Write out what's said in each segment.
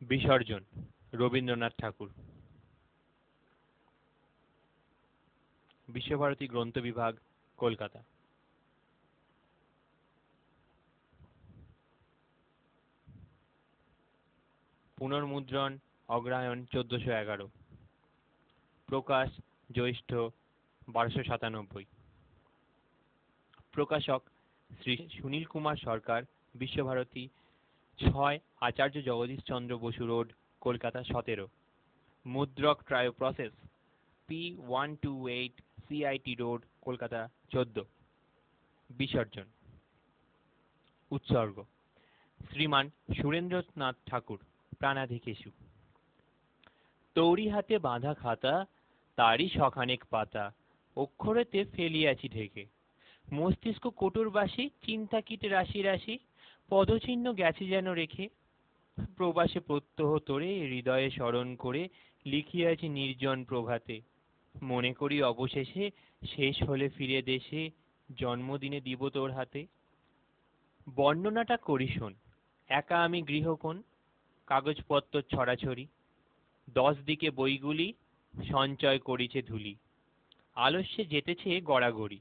বিসর্জন রবীন্দ্রনাথ ঠাকুর। বিশ্বভারতী গ্রন্থ বিভাগ, কলকাতা। পুনর্মুদ্রণ অগ্রহায়ণ 1411। প্রকাশ জ্যৈষ্ঠ 1297। প্রকাশক শ্রী সুনীল কুমার সরকার, বিশ্বভারতী, 6 আচার্য জগদীশ চন্দ্র বসু রোড, কলকাতা 17। মুদ্রক trio process, P128 CIT road, Kolkata 14। Bisarjan. উৎসর্গ শ্রীমান সুরেন্দ্রনাথ ঠাকুর, প্রাণাধিকেশু। তৌরি হাতে বাঁধা খাতা, তারই শখানেক পাতা, অক্ষরেতে ফেলিয়াছি ঢেকে। মস্তিষ্ক কোটরবাসী, চিন্তা কীট রাশি রাশি, পদচিহ্ন গেছে যেন রেখে। প্রবাসে প্রত্যহ তোরে, হৃদয়ে স্মরণ করে লিখিয়াছি নির্জন প্রভাতে। মনে করি অবশেষে, শেষ হলে ফিরে দেশে, জন্মদিনে দিব তোর হাতে। বর্ণনাটা করি শোন। একা আমি গৃহকোণ, কাগজপত্র ছড়াছড়ি, 10 দিকে বইগুলি সঞ্চয় করিছে ধুলি। আলস্যে যেতেছে গড়াগড়ি,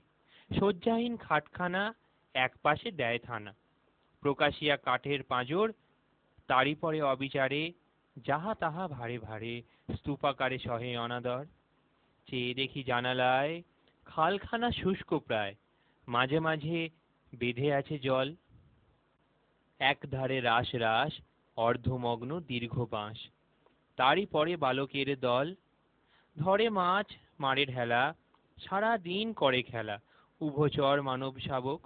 শয্যাহীন খাটখানা, এক পাশে দেয় থানা। প্রকাশিয়া কাঠের পাঁজর, তারই পরে অবিচারে, যাহা তাহা ভারে ভারে, স্তূপাকারে সহে অনাদর। চেয়ে দেখি জানালায়, খালখানা শুষ্ক প্রায়, মাঝে মাঝে বেঁধে আছে জল। এক ধারে রাস রাস, অর্ধমগ্ন দীর্ঘ বাঁশ, তারই পরে বালকের দল। ধরে মাছ, মারে ঢেলা, সারা দিন করে খেলা, উভচর মানব শাবক।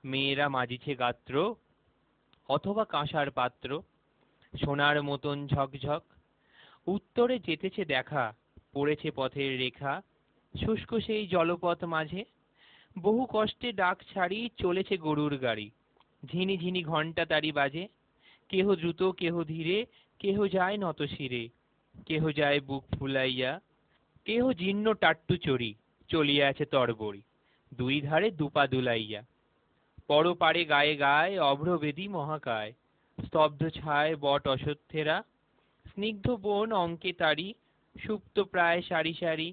মেয়েরা মাজিছে গাত্র, অথবা কাঁসার পাত্র, সোনার মতন ঝকঝক। উত্তরে যেতেছে দেখা, পড়েছে পথের রেখা, শুষ্ক সেই জলপথ মাঝে। বহু কষ্টে ডাক ছাড়ি, চলেছে গরুর গাড়ি, ঝিনি ঝিনি ঘণ্টা তারি বাজে। কেহ দ্রুত, কেহ ধীরে, কেহ যায় নত শিরে, কেহ যায় বুক ফুলাইয়া, কেহ জীর্ণ টাট্টু চড়ি, চলিয়া আছে তরবরি, দুই ধারে দুপা দুলাইয়া। পরপারে গায়ে গায়ে, অভ্রভেদী মহাকায়, স্তব্ধ ছায় বট অশ্বত্থেরা, স্নিগ্ধ বন অঙ্কে তারি, সুপ্ত প্রায় সারি সারি,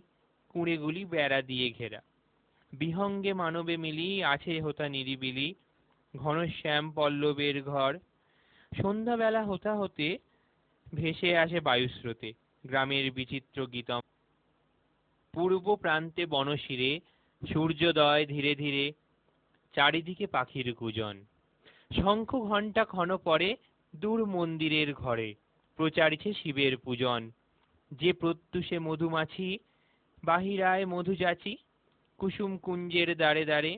কুঁড়েগুলি বেড়া দিয়ে ঘেরা। বিহঙ্গে মানবে মিলি, আছে হোতা নিরিবিলি, ঘনশ্যাম পল্লবের ঘর। সন্ধ্যাবেলা হোতা হতে, ভেসে আসে বায়ুস্রোতে, গ্রামের বিচিত্র গীতম। পূর্ব প্রান্তে বনশিরে, সূর্যোদয় ধীরে ধীরে, চারিদিকে পাখির কুজন। শঙ্খ ঘণ্টা ক্ষণ পরে, দূর মন্দিরের ঘরে, প্রচারিছে শিবের পূজন। যে প্রত্যুষে মধুমাছি, বাহিরায় মধু যাচি, কুসুম কুঞ্জের দ্বারে দ্বারে।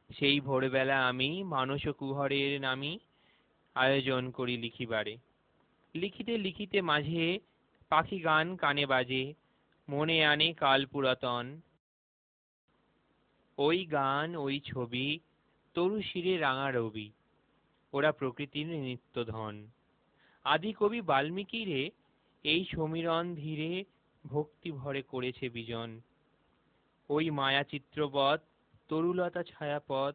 সেই ভোরবেলা আমি, মানস কুহরের নামি, আয়োজন করি লিখিবারে। লিখিতে লিখিতে মাঝে, পাখি গান কানে বাজে, মনে আনে কাল পুরাতন। ওই গান, ওই ছবি, তরু শিরে রাঙা রবি, ওরা প্রকৃতির নিত্যধন। আদি কবি বাল্মীকি রে, এই সমীরণ ধীরে, ভক্তি ভরে করেছে বিজন। ওই মায়া চিত্রবৎ, তরুলতা ছায়াপথ,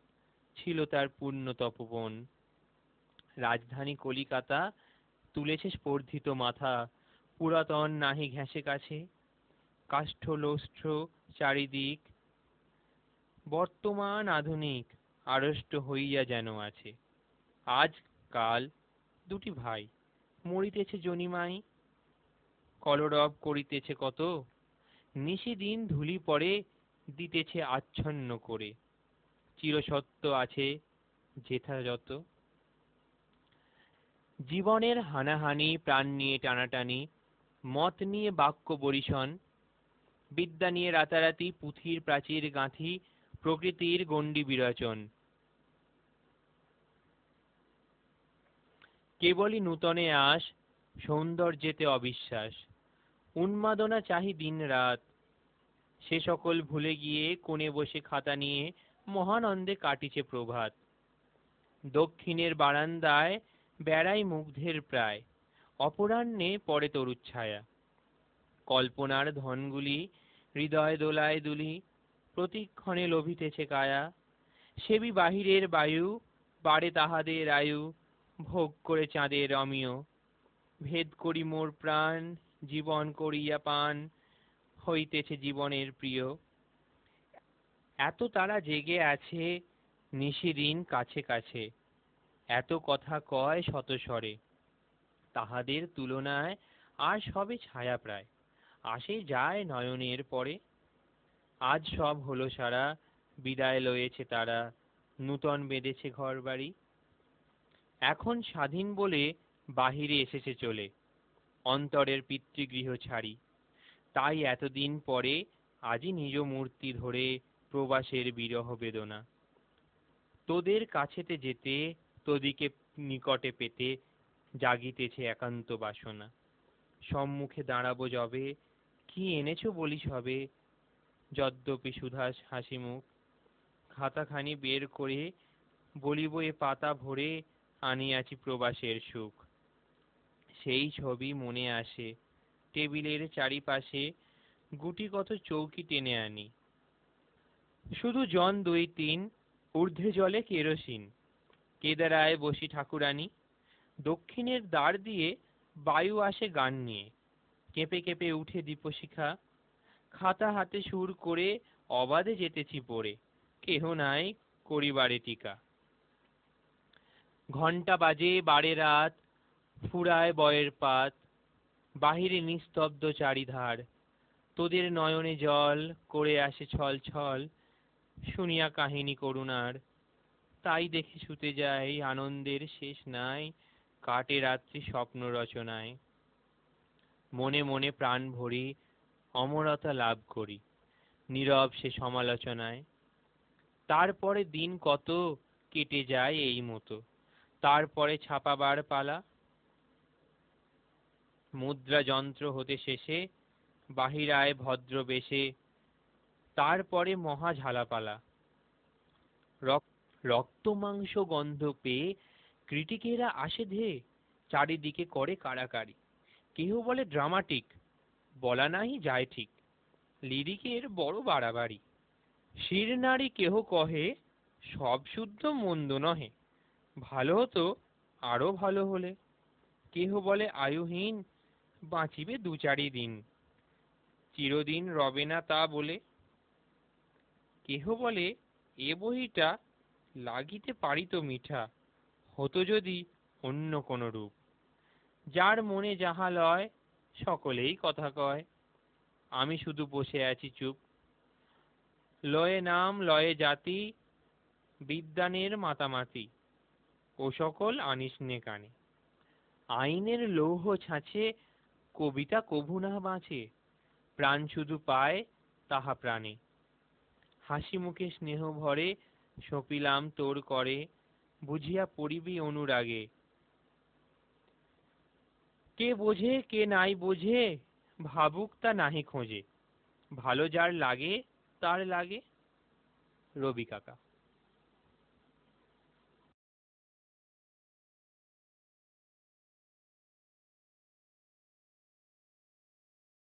ছিল তার পূর্ণ তপবন। রাজধানী কলিকাতা, তুলেছে স্পর্ধিত মাথা, পুরাতন নাহি ঘেঁষে কাছে, কাষ্ঠ লোষ্ঠ চারিদিক, বর্তমান আধুনিক, আড়ষ্ট হইয়া যেন আছে। আজ কাল দুটি ভাই, মরিতেছে জনিমাই, কলরব করিতেছে কত, নিশিদিন ধূলি পড়ে, দিতেছে আচ্ছন্ন করে। চিরসত্য আছে যেথা যত। জীবনের হানাহানি, প্রাণ নিয়ে টানাটানি, মত নিয়ে বাক্য বরিশন, বিদ্যা নিয়ে রাতারাতি, পুঁথির প্রাচীর গাঁথি, প্রকৃতির গণ্ডি বিরচন। কেবলই নূতনে আস, সৌন্দর্যেতে অবিশ্বাস, উন্মাদনা চাহি দিন রাত। সে সকল ভুলে গিয়ে, কোণে বসে খাতা নিয়ে, মহানন্দে কাটিছে প্রভাত। দক্ষিণের বারান্দায় বেড়াই মুগ্ধের প্রায়, অপরাহ্নে পড়ে তরুচ্ছায়া। কল্পনার ধনগুলি, হৃদয় দোলায় দুলি, প্রতিক্ষণে লোভিতেছে কায়া। সেবি বাহিরের বায়ু, বাড়ে তাহাদের আয়ু, ভোগ করে চাঁদের অমিয়। ভেদ করি মোর প্রাণ, জীবন করিয়া পান, হইতেছে জীবনের প্রিয়। এত তারা জেগে আছে, নিশিদিন কাছে কাছে, এত কথা কয় শত স্বরে, তাহাদের তুলনায় আর সবে ছায়া প্রায়, আসে যায় নয়নের পরে। আজ সব হলো সারা, বিদায় লয়েছে তারা, নূতন বেঁধেছে ঘর বাড়ি। এখন স্বাধীন বলে বাহিরে এসেছে চলে, অন্তরের পিতৃগৃহ ছাড়ি। তাই এতদিন পরে আজই নিজ মূর্তি ধরে প্রবাসের বিরহ বেদনা। তোদের কাছেতে যেতে, তোদিকে নিকটে পেতে, জাগিতেছে একান্ত বাসনা। সম্মুখে দাঁড়াবো যবে, কি এনেছো বলি সবে, যদ্যপি সুধাস হাসি মুখ। খাতাখানি বের করে বলিব এ পাতা ভরে, আনিয়াছি প্রবাসের সুখ। সেই ছবি মনে আসে, টেবিলের চারিপাশে গুটি কত চৌকি টেনে আনি। শুধু জন দুই তিন, ঊর্ধ্বে জলে কেরোসিন। কেদারায় বসি ঠাকুরানী, দক্ষিণের দ্বার দিয়ে বায়ু আসে গান নিয়ে। কেঁপে কেঁপে উঠে দীপশিখা, খাতা হাতে সুর করে অবাধে যেতেছি পড়ে, কেহ নাই করিবারে টিকা। ঘণ্টা বাজে বারে রাত, ফুরায় বয়ের পাত, বাহিরে নিস্তব্ধ চারিধার। তোদের নয়নে জল করে আসে ছল ছল, শুনিয়া কাহিনী করুণার। তাই দেখে শুতে যাই, আনন্দের শেষ নাই, কাটে রাত্রি স্বপ্ন রচনায়। মনে মনে প্রাণ ভরি, অমরতা লাভ করি, নীরব সে সমালোচনায়। তারপরে দিন কত কেটে যায় এই মতো, তারপরে ছাপাবার পালা। মুদ্রা যন্ত্র হতে শেষে বাহিরায় ভদ্র বেশে, তারপরে মহা ঝালাপালা। রক্ত মাংস গন্ধ পেয়ে ক্রিটিকেরা আসে ধেয়ে, চারিদিকে করে কাড়াকাড়ি। কেহ বলে ড্রামাটিক, বলা নাহি যায় ঠিক, লিরিকের বড় বাড়াবাড়ি। শিরনারী কেহ কহে সব শুদ্ধ মন্দ নহে, ভালো হতো আরো ভালো হলে। কেহ বলে আয়ুহীন, বাঁচিবে দু চারি দিন, চিরদিন রবে না তা বলে। কেহ বলে এ বহিটা লাগিতে পারিত মিঠা, হতো যদি অন্য কোন রূপ। যার মনে যাহা লয়, সকলেই কথা কয়, আমি শুধু বসে আছি চুপ। লয়ে নাম লয়ে জাতি, বিদ্বানের মাতামাতি, ও সকল আনিস নে কানে। আইনের লৌহ ছাঁচে কবিতা কভু না বাঁচে, প্রাণ শুধু পায় তাহা প্রাণে। হাসি মুখে স্নেহ ভরে সপিলাম তোর করে, বুঝিয়া পড়িবি অনুরাগে। কে বোঝে কে নাই বোঝে, ভাবুক তা নাহি খোঁজে, ভালো যার লাগে তার লাগে। রবি কাকা।